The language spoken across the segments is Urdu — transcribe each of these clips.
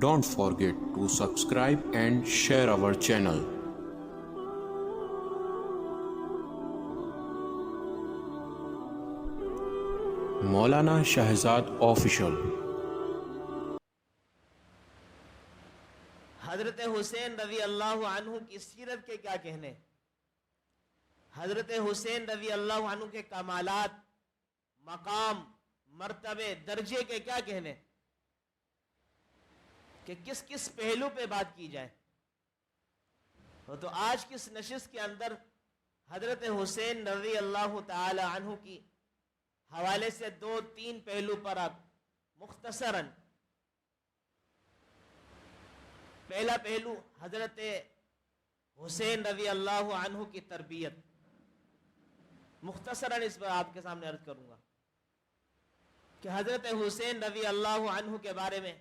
Don't forget to subscribe and share our channel. Maulana Shahzad official. حضرت حسین رضی اللہ عنہ کی سیرت کے کیا کہنے؟ حضرت حسین رضی اللہ عنہ کے کمالات، مقام، مرتبے، درجے کے کیا کہنے کہ کس کس پہلو پہ بات کی جائے؟ تو آج کی اس نشست کے اندر حضرت حسین رضی اللہ تعالی عنہ کی حوالے سے 2-3 پہلو پر آپ مختصراً. پہلا پہلو حضرت حسین رضی اللہ عنہ کی تربیت، مختصراً اس پر آپ کے سامنے عرض کروں گا کہ حضرت حسین رضی اللہ عنہ کے بارے میں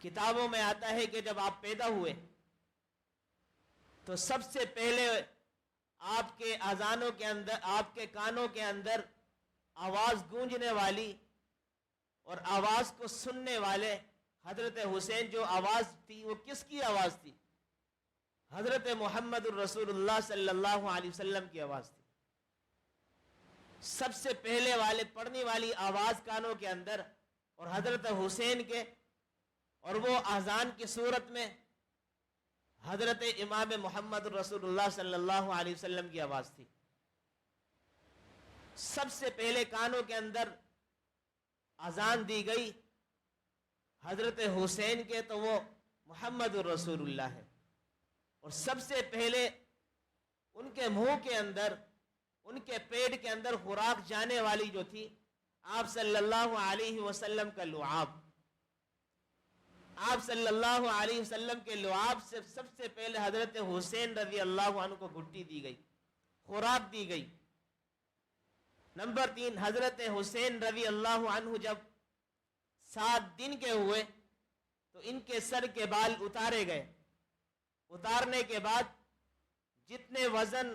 کتابوں میں آتا ہے کہ جب آپ پیدا ہوئے تو سب سے پہلے آپ کے اذانوں کے اندر، آپ کے کانوں کے اندر آواز گونجنے والی اور آواز کو سننے والے حضرت حسین جو آواز تھی وہ کس کی آواز تھی؟ حضرت محمد الرسول اللہ صلی اللہ علیہ وسلم کی آواز تھی. سب سے پہلے والے پڑھنے والی آواز کانوں کے اندر اور حضرت حسین کے، اور وہ اذان کی صورت میں حضرت امام محمد الرسول اللہ صلی اللہ علیہ وسلم کی آواز تھی. سب سے پہلے کانوں کے اندر اذان دی گئی حضرت حسین کے، تو وہ محمد الرسول اللہ ہے. اور سب سے پہلے ان کے منہ کے اندر، ان کے پیٹ کے اندر خوراک جانے والی جو تھی آپ صلی اللہ علیہ وسلم کا لعاب، آپ صلی اللہ علیہ وسلم کے لعاب سے سب سے پہلے حضرت حسین رضی اللہ عنہ کو گھٹی دی گئی، خوراک دی گئی. نمبر 3، حضرت حسین رضی اللہ عنہ جب 7 دن کے ہوئے تو ان کے سر کے بال اتارے گئے. اتارنے کے بعد جتنے وزن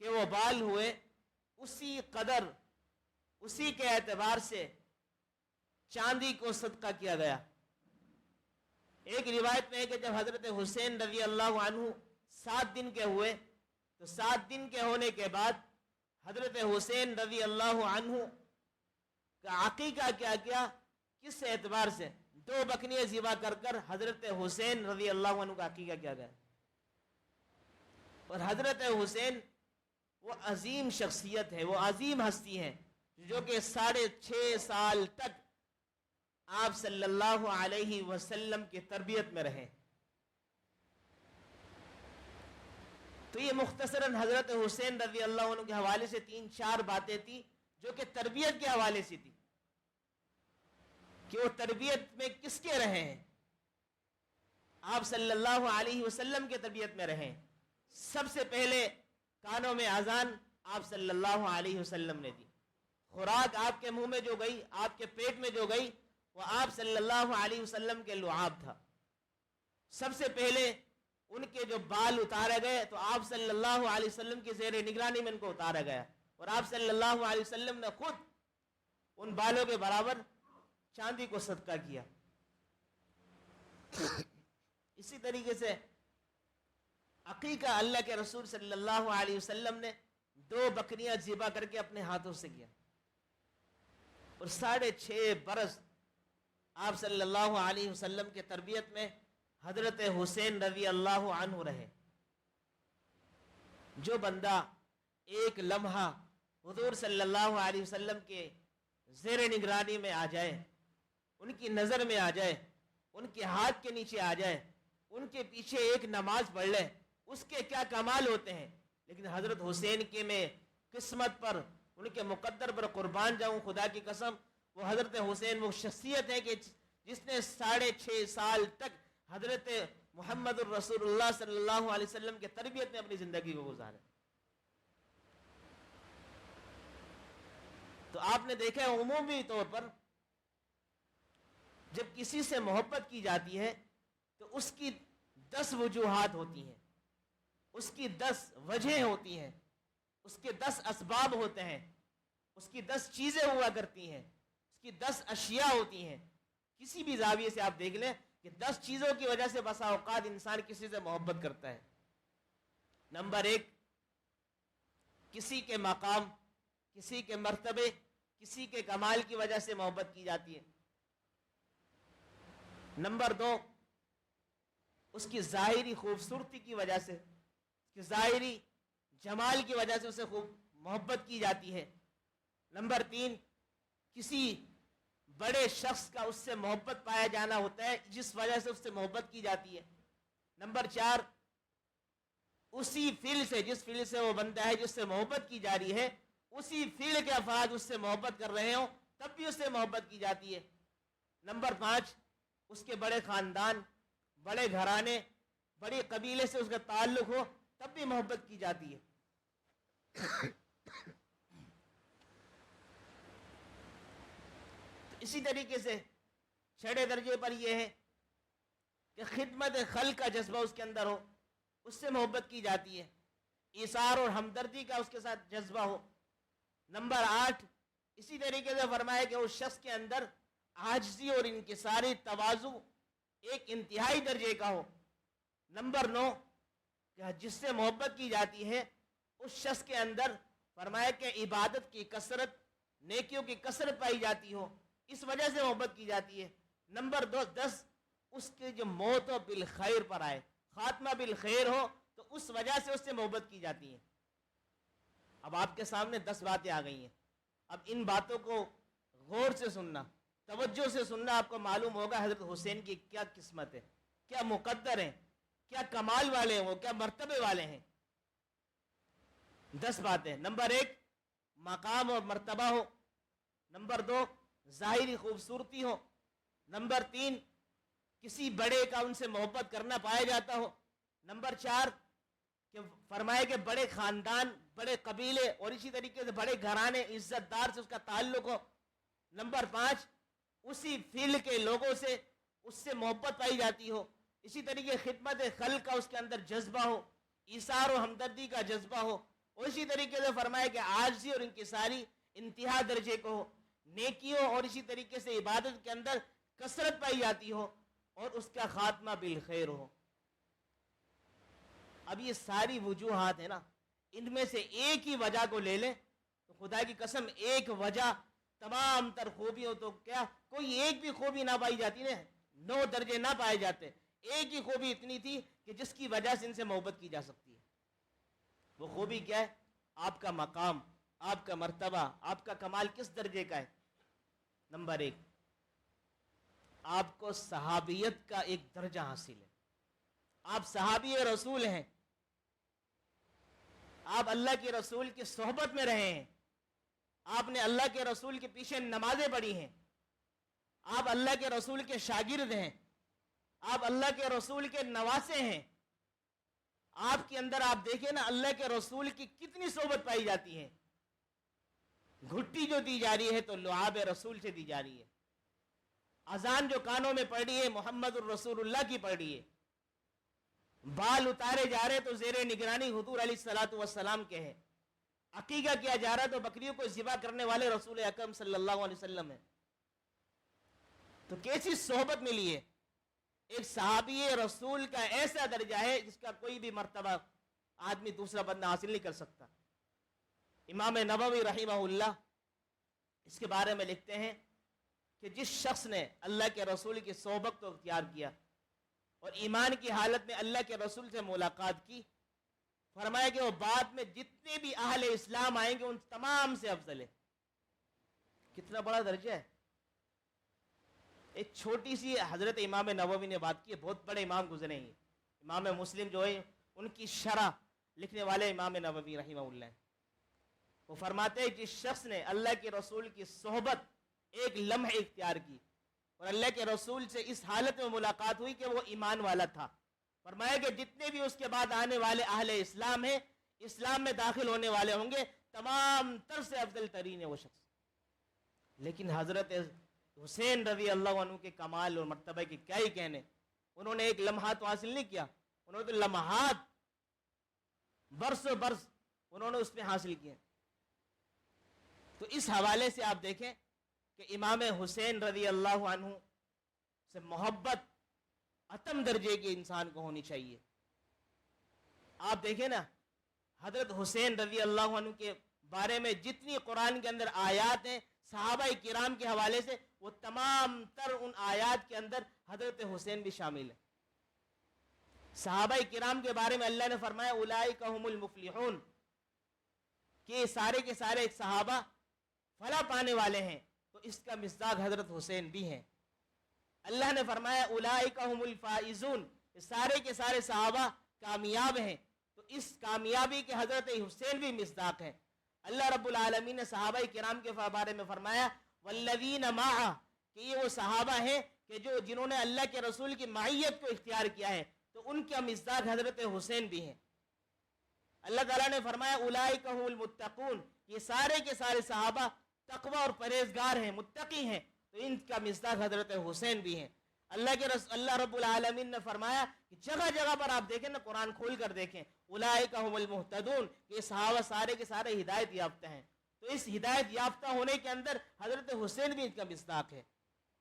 کے وہ بال ہوئے اسی قدر، اسی کے اعتبار سے چاندی کو صدقہ کیا گیا. ایک روایت میں ہے کہ جب حضرت حسین رضی اللہ عنہ 7 دن کے ہوئے تو 7 دن کے ہونے کے بعد حضرت حسین رضی اللہ عنہ کا عقیقہ کیا کس اعتبار سے 2 بکریاں ذبح کر حضرت حسین رضی اللہ عنہ کا عقیقہ کیا گیا. اور حضرت حسین وہ عظیم شخصیت ہے، وہ عظیم ہستی ہے جو کہ 6.5 سال تک آپ صلی اللہ علیہ وسلم کی تربیت میں رہے. تو یہ مختصراً حضرت حسین رضی اللہ عنہ کے حوالے سے 3-4 باتیں تھی جو کہ تربیت کے حوالے سے تھی کہ وہ تربیت میں کس کے رہے ہیں؟ آپ صلی اللہ علیہ وسلم کے تربیت میں رہے. سب سے پہلے کانوں میں اذان آپ صلی اللہ علیہ وسلم نے دی. خوراک آپ کے منہ میں جو گئی، آپ کے پیٹ میں جو گئی، وہ آپ صلی اللہ علیہ وسلم کے لعاب تھا. سب سے پہلے ان کے جو بال اتارے گئے تو آپ صلی اللہ علیہ وسلم کی زیر نگرانی میں ان کو اتارا گیا، اور آپ صلی اللہ علیہ وسلم نے خود ان بالوں کے برابر چاندی کو صدقہ کیا. اسی طریقے سے عقیقہ اللہ کے رسول صلی اللہ علیہ وسلم نے 2 بکریاں ذبح کر کے اپنے ہاتھوں سے کیا، اور 6.5 برس آپ صلی اللہ علیہ وسلم کے تربیت میں حضرت حسین رضی اللہ عنہ رہے. جو بندہ ایک لمحہ حضور صلی اللہ علیہ وسلم کے زیر نگرانی میں آ جائے، ان کی نظر میں آ جائے، ان کے ہاتھ کے نیچے آ جائے، ان کے پیچھے ایک نماز پڑھ لے، اس کے کیا کمال ہوتے ہیں. لیکن حضرت حسین کے میں قسمت پر، ان کے مقدر پر قربان جاؤں، خدا کی قسم، وہ حضرت حسین وہ شخصیت ہے کہ جس نے 6.5 سال تک حضرت محمد الرسول اللہ صلی اللہ علیہ وسلم کے تربیت میں اپنی زندگی کو گزارے. تو آپ نے دیکھا ہے عمومی طور پر جب کسی سے محبت کی جاتی ہے تو اس کی 10 وجوہات ہوتی ہیں، اس کی 10 وجہیں ہوتی ہیں، اس کے 10 اسباب ہوتے ہیں، اس کی 10 چیزیں ہوا کرتی ہیں، اس کی 10 اشیاء ہوتی ہیں کسی بھی زاویے سے آپ دیکھ لیں کہ 10 چیزوں کی وجہ سے بسا اوقات انسان کسی سے محبت کرتا ہے. نمبر 1، کسی کے مقام، کسی کے مرتبے، کسی کے کمال کی وجہ سے محبت کی جاتی ہے. نمبر 2، اس کی ظاہری خوبصورتی کی وجہ سے، اس کی ظاہری جمال کی وجہ سے اسے خوب محبت کی جاتی ہے. نمبر 3، کسی بڑے شخص کا اس سے محبت پایا جانا ہوتا ہے جس وجہ سے اس سے محبت کی جاتی ہے. نمبر 4، اسی فعل سے، جس فعل سے وہ بندہ ہے جس سے محبت کی جا رہی ہے، اسی فعل کے افراد اس سے محبت کر رہے ہوں تب بھی اس سے محبت کی جاتی ہے. نمبر 5، اس کے بڑے خاندان، بڑے گھرانے، بڑے قبیلے سے اس کا تعلق ہو تب بھی محبت کی جاتی ہے. اسی طریقے سے چھٹے درجے پر یہ ہے کہ خدمت خلق کا جذبہ اس کے اندر ہو، اس سے محبت کی جاتی ہے. ایثار اور ہمدردی کا اس کے ساتھ جذبہ ہو. نمبر 8، اسی طریقے سے فرمایا کہ اس شخص کے اندر عاجزی اور انکساری تواضع ایک انتہائی درجے کا ہو. نمبر 9، کہ جس سے محبت کی جاتی ہے اس شخص کے اندر فرمایا کہ عبادت کی کثرت، نیکیوں کی کثرت پائی جاتی ہو، اس وجہ سے محبت کی جاتی ہے. نمبر 10، اس کی جو موت و بالخیر پر آئے، خاتمہ بالخیر ہو تو اس وجہ سے اس سے محبت کی جاتی ہے. اب آپ کے سامنے 10 باتیں آ گئی ہیں. اب ان باتوں کو غور سے سننا، توجہ سے سننا، آپ کو معلوم ہوگا حضرت حسین کی کیا قسمت ہے، کیا مقدر ہیں، کیا کمال والے ہیں، وہ کیا مرتبے والے ہیں. 10 باتیں. نمبر 1، مقام اور مرتبہ ہو. نمبر 2، ظاہری خوبصورتی ہو. نمبر 3، کسی بڑے کا ان سے محبت کرنا پایا جاتا ہو. نمبر 4، کہ فرمائے کہ بڑے خاندان، بڑے قبیلے اور اسی طریقے سے بڑے گھرانے، عزت دار سے اس کا تعلق ہو. نمبر 5، اسی فیل کے لوگوں سے اس سے محبت پائی جاتی ہو. اسی طریقے خدمت خلق کا اس کے اندر جذبہ ہو، ایثار و ہمدردی کا جذبہ ہو. اور اسی طریقے سے فرمائے کہ عاجزی اور انکساری انتہا درجے کو ہو. نیکیوں اور اسی طریقے سے عبادت کے اندر کثرت پائی جاتی ہو اور اس کا خاتمہ بالخیر ہو. اب یہ ساری وجوہات ہیں نا، ان میں سے ایک ہی وجہ کو لے لیں تو خدا کی قسم ایک وجہ تمام تر خوبیوں، تو کیا کوئی ایک بھی خوبی نہ پائی جاتی نا، 9 درجے نہ پائے جاتے. ایک ہی خوبی اتنی تھی کہ جس کی وجہ سے ان سے محبت کی جا سکتی ہے. وہ خوبی کیا ہے؟ آپ کا مقام، آپ کا مرتبہ، آپ کا کمال کس درجے کا ہے. نمبر 1، آپ کو صحابیت کا ایک درجہ حاصل ہے. آپ صحابی رسول ہیں، آپ اللہ کے رسول کی صحبت میں رہے ہیں، آپ نے اللہ کے رسول کے پیچھے نمازیں پڑھی ہیں، آپ اللہ کے رسول کے شاگرد ہیں، آپ اللہ کے رسول کے نواسے ہیں. آپ کے اندر آپ دیکھیں نا اللہ کے رسول کی کتنی صحبت پائی جاتی ہے. گھٹی جو دی جا رہی ہے تو لعاب رسول سے دی جا رہی ہے. اذان جو کانوں میں پڑھ رہی ہے محمد الرسول اللہ کی پڑھ رہی ہے. بال اتارے جا رہے تو زیر نگرانی حضور علیہ الصلوۃ والسلام کے ہیں. عقیقہ کیا جا رہا تو بکریوں کو ذبح کرنے والے رسول اکرم صلی اللہ علیہ وسلم ہیں. تو کیسی صحبت ملی ہے. ایک صحابی رسول کا ایسا درجہ ہے جس کا کوئی بھی مرتبہ آدمی دوسرا بندہ حاصل نہیں کر سکتا. امام نووی رحمہ اللہ اس کے بارے میں لکھتے ہیں کہ جس شخص نے اللہ کے رسول کی صحبت کو اختیار کیا اور ایمان کی حالت میں اللہ کے رسول سے ملاقات کی، فرمایا کہ وہ بعد میں جتنے بھی اہل اسلام آئیں گے ان تمام سے افضل ہے. کتنا بڑا درجہ ہے. ایک چھوٹی سی حضرت امام نووی نے بات کی ہے، بہت بڑے امام گزرے ہیں. امام مسلم جو ہے ان کی شرح لکھنے والے امام نووی رحمہ اللہ ہیں. وہ فرماتے ہیں جس شخص نے اللہ کے رسول کی صحبت ایک لمحے اختیار کی اور اللہ کے رسول سے اس حالت میں ملاقات ہوئی کہ وہ ایمان والا تھا، فرمایا کہ جتنے بھی اس کے بعد آنے والے اہل اسلام ہیں، اسلام میں داخل ہونے والے ہوں گے، تمام تر سے افضل ترین ہے وہ شخص. لیکن حضرت حسین رضی اللہ عنہ کے کمال اور مرتبہ کے کیا ہی کہنے. انہوں نے ایک لمحہ تو حاصل نہیں کیا، انہوں نے تو لمحات برسوں برس انہوں نے اس میں حاصل کیے. تو اس حوالے سے آپ دیکھیں کہ امام حسین رضی اللہ عنہ سے محبت اتم درجے کے انسان کو ہونی چاہیے. آپ دیکھیں نا حضرت حسین رضی اللہ عنہ کے بارے میں جتنی قرآن کے اندر آیات ہیں صحابہ کرام کے حوالے سے، وہ تمام تر ان آیات کے اندر حضرت حسین بھی شامل ہے. صحابہ کرام کے بارے میں اللہ نے فرمایا اولئک هم المفلحون، کہ سارے کے سارے صحابہ فلاح پانے والے ہیں. تو اس کا مصداق حضرت حسین بھی ہیں. اللہ نے فرمایا اولئک هم الفائزون، سارے کے سارے صحابہ کامیاب ہیں. تو اس کامیابی کے حضرت حسین بھی مصداق ہیں. اللہ رب العالمین نے صحابہ کرام کے بارے میں فرمایا والذین معہ، کہ یہ وہ صحابہ ہیں کہ جنہوں نے اللہ کے رسول کی معیت کو اختیار کیا ہے. تو ان کا مصداق حضرت حسین بھی ہیں. اللہ تعالیٰ نے فرمایا اولئک هم المتقون، یہ سارے کے سارے صحابہ تقوی اور پرہیزگار ہیں، متقی ہیں. تو ان کا مصداق حضرت حسین بھی ہیں. اللہ رب العالمین نے فرمایا کہ جگہ جگہ پر آپ دیکھیں نا، قرآن کھول کر دیکھیں، اولئک هم المہتدون، کہ یہ صحابہ سارے کے سارے ہدایت یافتہ ہیں. تو اس ہدایت یافتہ ہونے کے اندر حضرت حسین بھی ان کا مصداق ہے.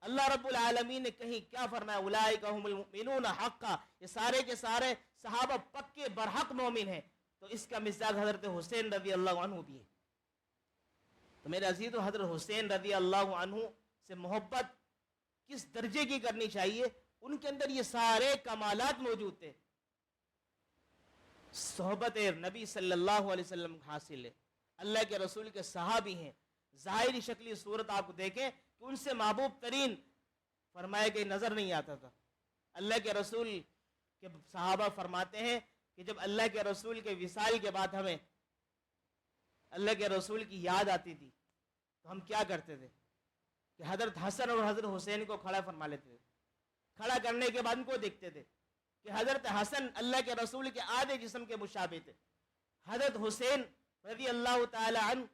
اللہ رب العالمین نے کہیں کیا فرمایا اولئک هم المؤمنون حقا، یہ سارے کے سارے صحابہ پکے برحق مومن ہیں. تو اس کا مصداق حضرت حسین رضی اللہ عنہ بھی ہے. تو میرے عزیزو، حضرت حسین رضی اللہ عنہ سے محبت کس درجے کی کرنی چاہیے؟ ان کے اندر یہ سارے کمالات موجود تھے. صحبت نبی صلی اللہ علیہ وسلم حاصل ہے، اللہ کے رسول کے صحابی ہیں. ظاہری شکلی صورت آپ کو دیکھیں کہ ان سے محبوب ترین فرمایا کہ نظر نہیں آتا تھا. اللہ کے رسول کے صحابہ فرماتے ہیں کہ جب اللہ کے رسول کے وصال کے بعد ہمیں اللہ کے رسول کی یاد آتی تھی تو ہم کیا کرتے تھے کہ حضرت حسن اور حضرت حسین کو کھڑا فرما لیتے تھے. کھڑا کرنے کے بعد ان کو دیکھتے تھے کہ حضرت حسن اللہ کے رسول کے آدھے جسم کے مشابہ تھے، حضرت حسین رضی اللہ تعالی عنہ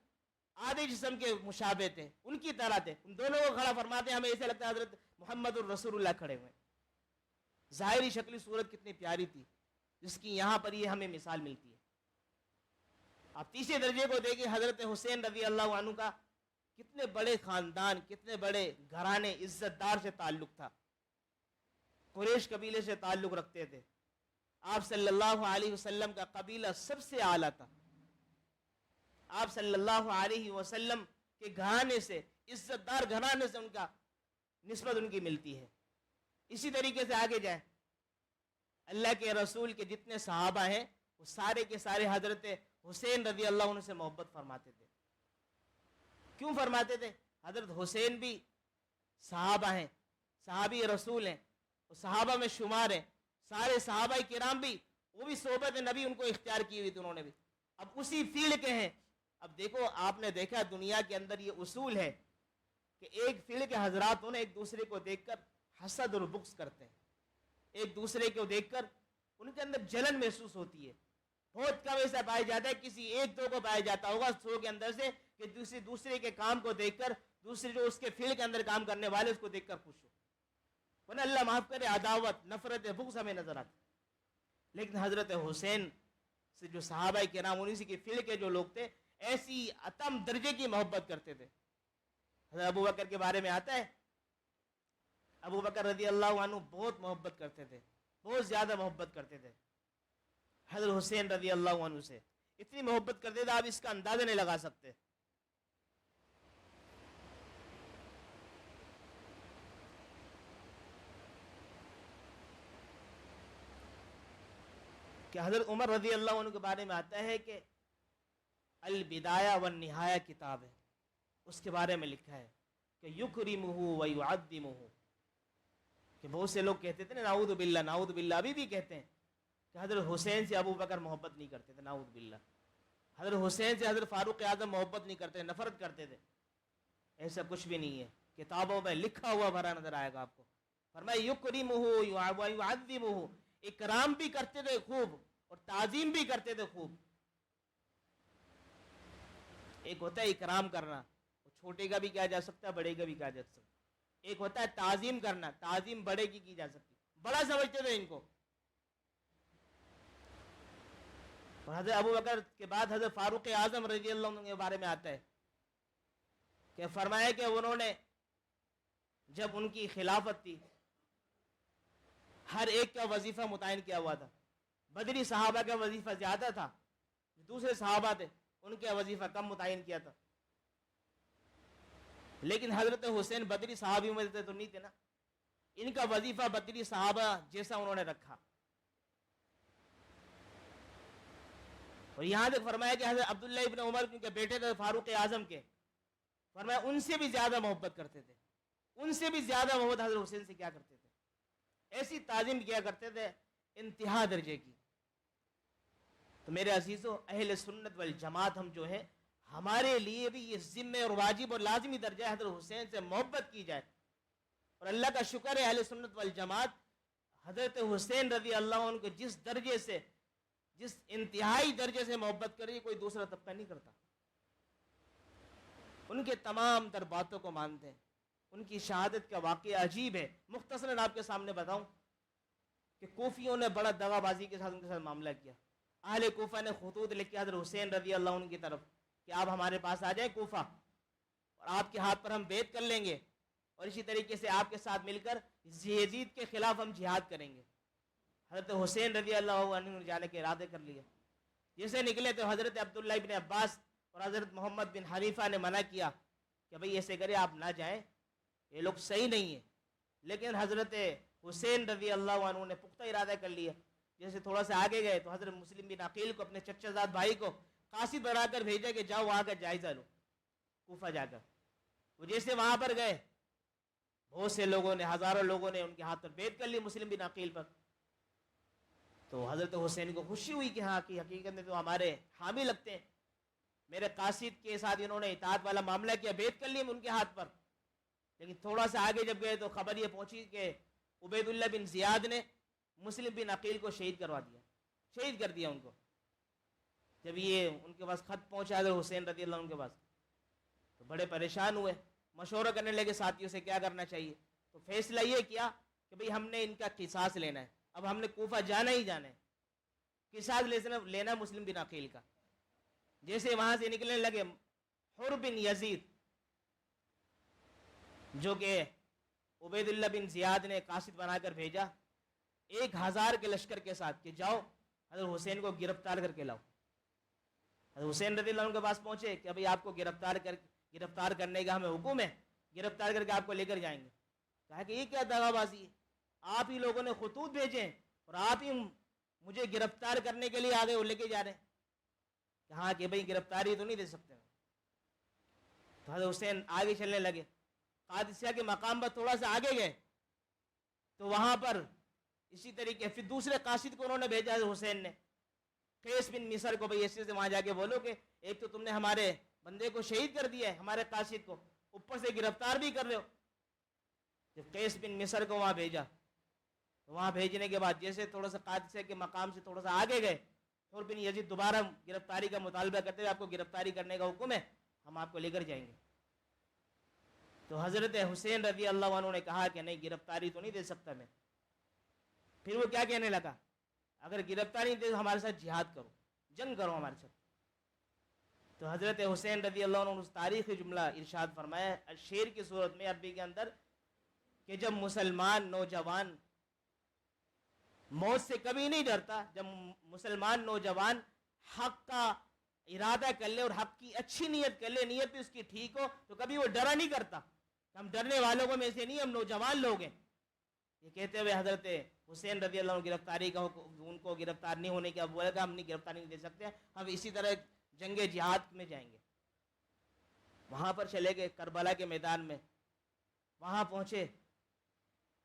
آدھے جسم کے مشابہ تھے، ان کی طرح تھے. ان دونوں کو کھڑا فرماتے ہیں، ہمیں ایسے لگتا ہے حضرت محمد الرسول اللہ کھڑے ہوئے. ظاہری شکلی صورت کتنی پیاری تھی، جس کی یہاں پر یہ ہمیں مثال ملتی ہے. آپ تیسرے درجے کو دیکھیں، حضرت حسین رضی اللہ عنہ کا کتنے بڑے خاندان، کتنے بڑے گھرانے، عزت دار سے تعلق تھا. قریش قبیلے سے تعلق رکھتے تھے. آپ صلی اللہ علیہ وسلم کا قبیلہ سب سے اعلیٰ تھا. آپ صلی اللہ علیہ وسلم کے گھرانے سے، عزت دار گھرانے سے ان کا نسبت ان کی ملتی ہے. اسی طریقے سے آگے جائیں، اللہ کے رسول کے جتنے صحابہ ہیں وہ سارے کے سارے حضرت حسین رضی اللہ عنہ سے محبت فرماتے تھے. کیوں فرماتے تھے؟ حضرت حسین بھی صحابہ ہیں، صحابی رسول ہیں، وہ صحابہ میں شمار ہیں. سارے صحابہ کرام بھی، وہ بھی صحبت نبی ان کو اختیار کی ہوئی تھی انہوں نے بھی. اب اسی فیلڈ کے ہیں. اب دیکھو، آپ نے دیکھا دنیا کے اندر یہ اصول ہے کہ ایک فیلڈ کے حضرات انہیں ایک دوسرے کو دیکھ کر حسد اور بغض کرتے ہیں. ایک دوسرے کو دیکھ کر ان کے اندر جلن محسوس ہوتی ہے. بہت کم ایسا پایا جاتا ہے، کسی ایک دو کو پایا جاتا ہوگا 100 کے اندر سے، کہ دوسرے کے کام کو دیکھ کر، دوسرے جو اس کے فیلڈ کے اندر کام کرنے والے اس کو دیکھ کر خوش ہو. ورنہ اللہ معاف کرے، عداوت، نفرت، بغض ہمیں نظر آتی. لیکن حضرت حسین سے جو صحابہ کرام انہی کے فیلڈ کے جو لوگ تھے، ایسی اتم درجے کی محبت کرتے تھے. حضرت ابو بکر کے بارے میں آتا ہے، ابو بکر رضی اللہ عنہ بہت محبت کرتے تھے، بہت زیادہ محبت کرتے تھے حضرت حسین رضی اللہ عنہ سے. اتنی محبت کرتے تھے آپ اس کا اندازہ نہیں لگا سکتے. کہ حضرت عمر رضی اللہ عنہ کے بارے میں آتا ہے کہ البدایہ والنہایہ کتاب ہے، اس کے بارے میں لکھا ہے کہ یکرمہ ویعظمہ. کہ بہت سے لوگ کہتے تھے نا، نعوذ باللہ، نعوذ باللہ، ابھی بھی کہتے ہیں کہ حضرت حسین سے ابو بکر محبت نہیں کرتے تھے، نعوذ باللہ. حضرت حسین سے حضرت فاروق اعظم محبت نہیں کرتے، نفرت کرتے تھے. ایسا کچھ بھی نہیں ہے، کتابوں میں لکھا ہوا بھرا نظر آئے گا آپ کو. فرمایا یکرمہ ویعظمہ، اکرام بھی کرتے تھے خوب اور تعظیم بھی کرتے تھے خوب. ایک ہوتا ہے اکرام کرنا، چھوٹے کا بھی کیا جا سکتا ہے، بڑے کا بھی کیا جا سکتا ہے. ایک ہوتا ہے تعظیم کرنا، تعظیم بڑے کی جا سکتی، بڑا سمجھتے تھے ان کو. اور حضرت ابو بکر کے بعد حضرت فاروق اعظم رضی اللہ عنہ کے بارے میں آتا ہے کہ فرمایا کہ انہوں نے جب ان کی خلافت تھی ہر ایک کا وظیفہ متعین کیا ہوا تھا. بدری صحابہ کا وظیفہ زیادہ تھا, دوسرے صحابہ تھے ان کا وظیفہ کم متعین کیا تھا. لیکن حضرت حسین بدری صحابی میں تو نہیں تھے نا, ان کا وظیفہ بدری صحابہ جیسا انہوں نے رکھا. اور یہاں تک فرمایا کہ حضرت عبداللہ ابن عمر کے بیٹے تھے فاروق اعظم کے, فرمایا ان سے بھی زیادہ محبت کرتے تھے, ان سے بھی زیادہ محبت حضرت حسین سے کیا کرتے تھے, ایسی تعظیم کیا کرتے تھے انتہا درجے کی. تو میرے عزیزو, اہل سنت والجماعت ہم جو ہے, ہمارے لیے بھی یہ ذمہ اور واجب اور لازمی درجہ ہے حضرت حسین سے محبت کی جائے. اور اللہ کا شکر ہے اہل سنت والجماعت حضرت حسین رضی اللہ عنہ کو جس درجے سے, جس انتہائی درجے سے محبت کر رہی کوئی دوسرا طبقہ نہیں کرتا. ان کے تمام تر باتوں کو مانتے ہیں. ان کی شہادت کا واقعہ عجیب ہے. مختصراً آپ کے سامنے بتاؤں کہ کوفیوں نے بڑا دغا بازی کے ساتھ ان کے ساتھ معاملہ کیا. اہل کوفہ نے خطوط لکھے حضرت حسین رضی اللہ عنہ کی طرف کہ آپ ہمارے پاس آ جائیں کوفہ, اور آپ کے ہاتھ پر ہم بیعت کر لیں گے, اور اسی طریقے سے آپ کے ساتھ مل کر یزید کے خلاف ہم جہاد کریں گے. حضرت حسین رضی اللہ عنہ نے جانے کے ارادے کر لیے. جیسے نکلے تو حضرت عبداللہ ابن عباس اور حضرت محمد بن حنیفہ نے منع کیا کہ بھئی ایسے کرے آپ نہ جائیں, یہ لوگ صحیح نہیں ہیں. لیکن حضرت حسین رضی اللہ عنہ نے پختہ ارادہ کر لیا. جیسے تھوڑا سا آگے گئے تو حضرت مسلم بن عقیل کو, اپنے چچا زاد بھائی کو قاصد بنا کر بھیجا کہ جاؤ وہاں کا جائزہ لو کوفہ جا کر. وہ جیسے وہاں پر گئے, بہت سے لوگوں نے, ہزاروں لوگوں نے ان کے ہاتھ پر بیعت کر لی مسلم بن عقیل پر. تو حضرت حسین کو خوشی ہوئی کہ ہاں کی حقیقت میں تو ہمارے حامی لگتے ہیں, میرے قاصد کے ساتھ انہوں نے اطاعت والا معاملہ کیا, بیعت کر لی ان کے ہاتھ پر. لیکن تھوڑا سا آگے جب گئے تو خبر یہ پہنچی کہ عبید اللہ بن زیاد نے مسلم بن عقیل کو شہید کروا دیا, شہید کر دیا ان کو. جب یہ ان کے پاس خط پہنچا حضرت حسین رضی اللہ عنہ کے پاس تو بڑے پریشان ہوئے, مشورہ کرنے لگے ساتھیوں سے کیا کرنا چاہیے. تو فیصلہ یہ کیا کہ بھئی ہم نے ان کا قصاص لینا ہے, اب ہم نے کوفہ جانا ہی جانا ہے, قصاص لینا مسلم بن عقیل کا. جیسے وہاں سے نکلنے لگے, حر بن یزید جو کہ عبید اللہ بن زیاد نے قاصد بنا کر بھیجا 1000 کے لشکر کے ساتھ کہ جاؤ حضرت حسین کو گرفتار کر کے لاؤ. حضرت حسین رضی اللہ عنہ کے پاس پہنچے کہ ابھی آپ کو گرفتار کرنے کا ہمیں حکم ہے, گرفتار کر کے آپ کو لے کر جائیں گے. کہا کہ یہ کیا دغا بازی ہے, آپ ہی لوگوں نے خطوط بھیجے ہیں اور آپ ہی مجھے گرفتار کرنے کے لیے آگے وہ لے کے جا رہے ہیں. کہا کہ بھئی گرفتاری تو نہیں دے سکتے. تو حضرت حسین آگے چلنے لگے, قادسیہ کے مقام پر تھوڑا سا آگے گئے تو وہاں پر اسی طریقے پھر دوسرے قاصد کو انہوں نے بھیجا حضرت حسین نے, قیس بن مصر کو, بھئی ایسے سے وہاں جا کے بولو کہ ایک تو تم نے ہمارے بندے کو شہید کر دیا ہے, ہمارے قاصد کو, اوپر سے گرفتار بھی کر رہے ہو. جب قیس بن مصر کو وہاں بھیجا تو وہاں بھیجنے کے بعد جیسے تھوڑا سا قادسیہ کے مقام سے تھوڑا سا آگے گئے, حر بن یزید دوبارہ گرفتاری کا مطالبہ کرتے ہوئے آپ کو گرفتاری کرنے کا حکم ہے, ہم آپ کو لے کر جائیں گے. تو حضرت حسین رضی اللہ عنہ نے کہا کہ نہیں, گرفتاری تو نہیں دے سکتا میں. پھر وہ کیا کہنے لگا, اگر گرفتاری نہیں دے تو ہمارے ساتھ جہاد کرو, جنگ کرو ہمارے ساتھ. تو حضرت حسین رضی اللہ عنہ نے اس تاریخی جملہ ارشاد فرمایا شعر کی صورت میں عربی کے اندر کہ جب مسلمان نوجوان موت سے کبھی نہیں ڈرتا, جب مسلمان نوجوان حق کا ارادہ کر لے اور حق کی اچھی نیت کر لے, نیت بھی اس کی ٹھیک ہو, تو کبھی وہ ڈرا نہیں کرتا. ہم ڈرنے والوں کو میں سے نہیں, ہم نوجوان لوگ ہیں. یہ کہتے ہوئے حضرت حسین رضی اللہ عنہ گرفتاری کا ان کو گرفتار نہیں ہونے کا بولے گا, ہم نہیں گرفتاری نہیں دے سکتے, ہم اسی طرح جنگ جہاد میں جائیں گے. وہاں پر چلے گئے کربلا کے میدان میں, وہاں پہنچے,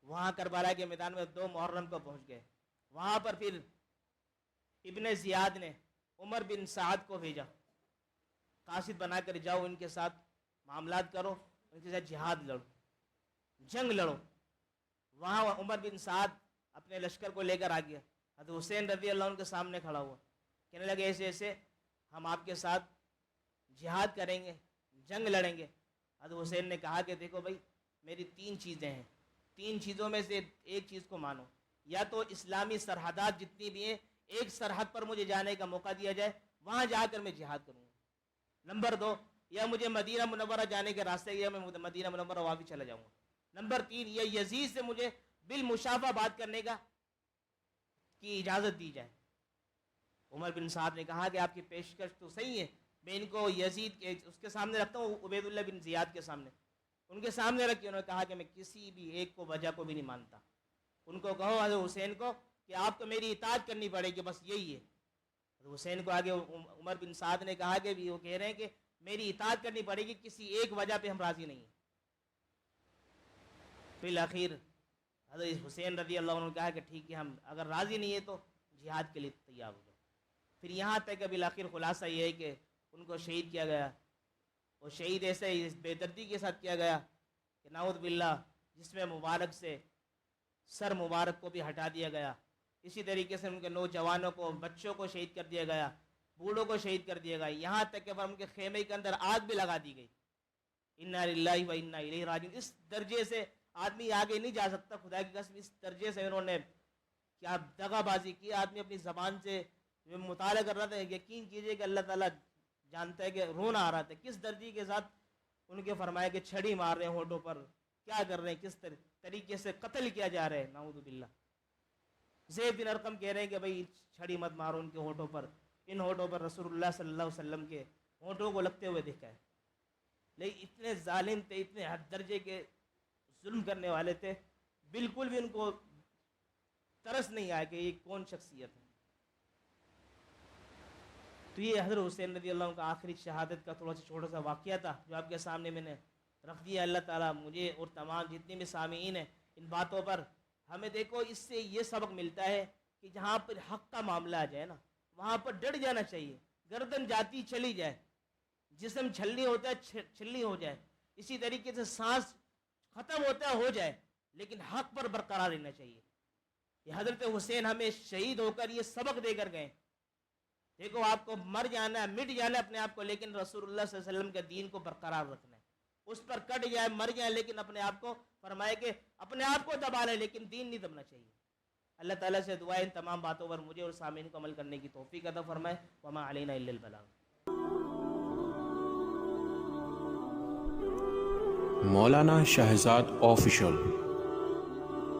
وہاں کربلا کے میدان میں 2 محرم کو پہنچ گئے. وہاں پر پھر ابن زیاد نے عمر بن سعد کو بھیجا, قاصد بنا کر جاؤ ان کے ساتھ معاملات کرو, ان کے ساتھ جہاد لڑو, جنگ لڑو. وہاں عمر بن سعد اپنے لشکر کو لے کر آ گیا, حضرت حسین رضی اللہ عنہ کے سامنے کھڑا ہوا, کہنے لگے ایسے ایسے ہم آپ کے ساتھ جہاد کریں گے, جنگ لڑیں گے. حضرت حسین نے کہا کہ دیکھو بھائی میری 3 چیزیں ہیں, 3 چیزوں میں سے ایک چیز کو مانو, یا تو اسلامی سرحدات جتنی بھی ہیں ایک سرحد پر مجھے جانے کا موقع دیا جائے, وہاں جا کر میں جہاد کروں گا. نمبر 2, یا مجھے مدینہ منورہ جانے کے راستے یا میں مدینہ منورہ وہاں بھی چلا جاؤں گا. نمبر 3, یا یزید سے مجھے بالمشافہ بات کرنے کا کی اجازت دی جائے۔ عمر بن سعد نے کہا کہ آپ کی پیشکش تو صحیح ہے، میں ان کو یزید کے اس کے سامنے رکھتا ہوں، عبید اللہ بن زیاد کے سامنے، ان کے سامنے رکھ کے انہوں نے کہا کہ میں کسی بھی ایک کو وجہ کو بھی نہیں مانتا، ان کو کہو حضرت حسین کو کہ آپ کو میری اطاعت کرنی پڑے گی، بس یہی ہے۔ حضرت حسین کو آگے عمر بن سعد نے کہا کہ وہ کہہ رہے ہیں کہ میری اطاعت کرنی پڑے گی، کسی ایک وجہ پہ ہم راضی نہیں ہیں۔ بالآخر حضرت حسین رضی اللہ عنہ نے کہا کہ ٹھیک ہے، ہم اگر راضی نہیں ہے تو جہاد کے لیے تیار ہو جاؤ۔ پھر یہاں تک کہ بالآخر خلاصہ یہ ہے کہ ان کو شہید کیا گیا، اور شہید ایسے بے دردی کے ساتھ کیا گیا کہ نعوذ باللہ جسم مبارک سے سر مبارک کو بھی ہٹا دیا گیا، اسی طریقے سے ان کے نوجوانوں کو، بچوں کو شہید کر دیا گیا، بوڑھوں کو شہید کر دیا گیا، یہاں تک کہ ان کے خیمے کے اندر آگ بھی لگا دی گئی۔ انا للہ و انا الیہ راجعون۔ اس درجے سے آدمی آگے نہیں جا سکتا، خدا کی قسم، اس درجے سے انہوں نے کیا دغا بازی کی۔ آدمی اپنی زبان سے مطالعہ کر رہا تھا، یقین کیجئے کہ اللہ تعالیٰ جانتا ہے کہ رونا آ رہا تھا، کس درجے کے ساتھ ان کے فرمایا کہ چھڑی مار رہے ہیں ہونٹوں پر، کیا کر رہے ہیں، کس طریقے سے قتل کیا جا رہا ہے، نعوذ باللہ۔ زید بن ارقم کہہ رہے ہیں کہ بھئی چھڑی مت مارو ان کے ہونٹوں پر، ان ہونٹوں پر رسول اللہ صلی اللہ علیہ وسلم کے ہونٹوں کو لگتے ہوئے دیکھا ہے۔ لیکن اتنے ظالم تھے، اتنے حد درجے کے ظلم کرنے والے تھے، بالکل بھی ان کو ترس نہیں آیا کہ یہ کون شخصیت ہے۔ تو یہ حضرت حسین رضی اللہ عنہ کا آخری شہادت کا تھوڑا سا چھوٹا سا واقعہ تھا جو آپ کے سامنے میں نے رکھ دیا۔ اللہ تعالیٰ مجھے اور تمام جتنے بھی سامعین ہیں ان باتوں پر، ہمیں دیکھو اس سے یہ سبق ملتا ہے کہ جہاں پر حق کا معاملہ آ جائے نا، وہاں پر ڈٹ جانا چاہیے، گردن جاتی چلی جائے، جسم چھلنی ہوتا ہے چھلنی ہو جائے، اسی طریقے سے سانس ختم ہوتا ہے ہو جائے، لیکن حق پر برقرار رہنا چاہیے۔ یہ حضرت حسین ہمیں شہید ہو کر یہ سبق دے کر گئے، دیکھو آپ کو مر جانا ہے، مٹ جانا ہے اپنے آپ کو، لیکن رسول اللہ صلی اللہ علیہ وسلم کے دین کو برقرار رکھنا ہے، اس پر کٹ جائے مر جائے لیکن اپنے آپ کو فرمائے کہ اپنے آپ کو دبا لے لیکن دین نہیں دبنا چاہیے۔ اللہ تعالیٰ سے دعا ہے ان تمام باتوں پر مجھے اور سامعین کو عمل کرنے کی توفیق عطا فرمائے۔ وما علینا الا البلاغ۔ مولانا شہزاد آفیشل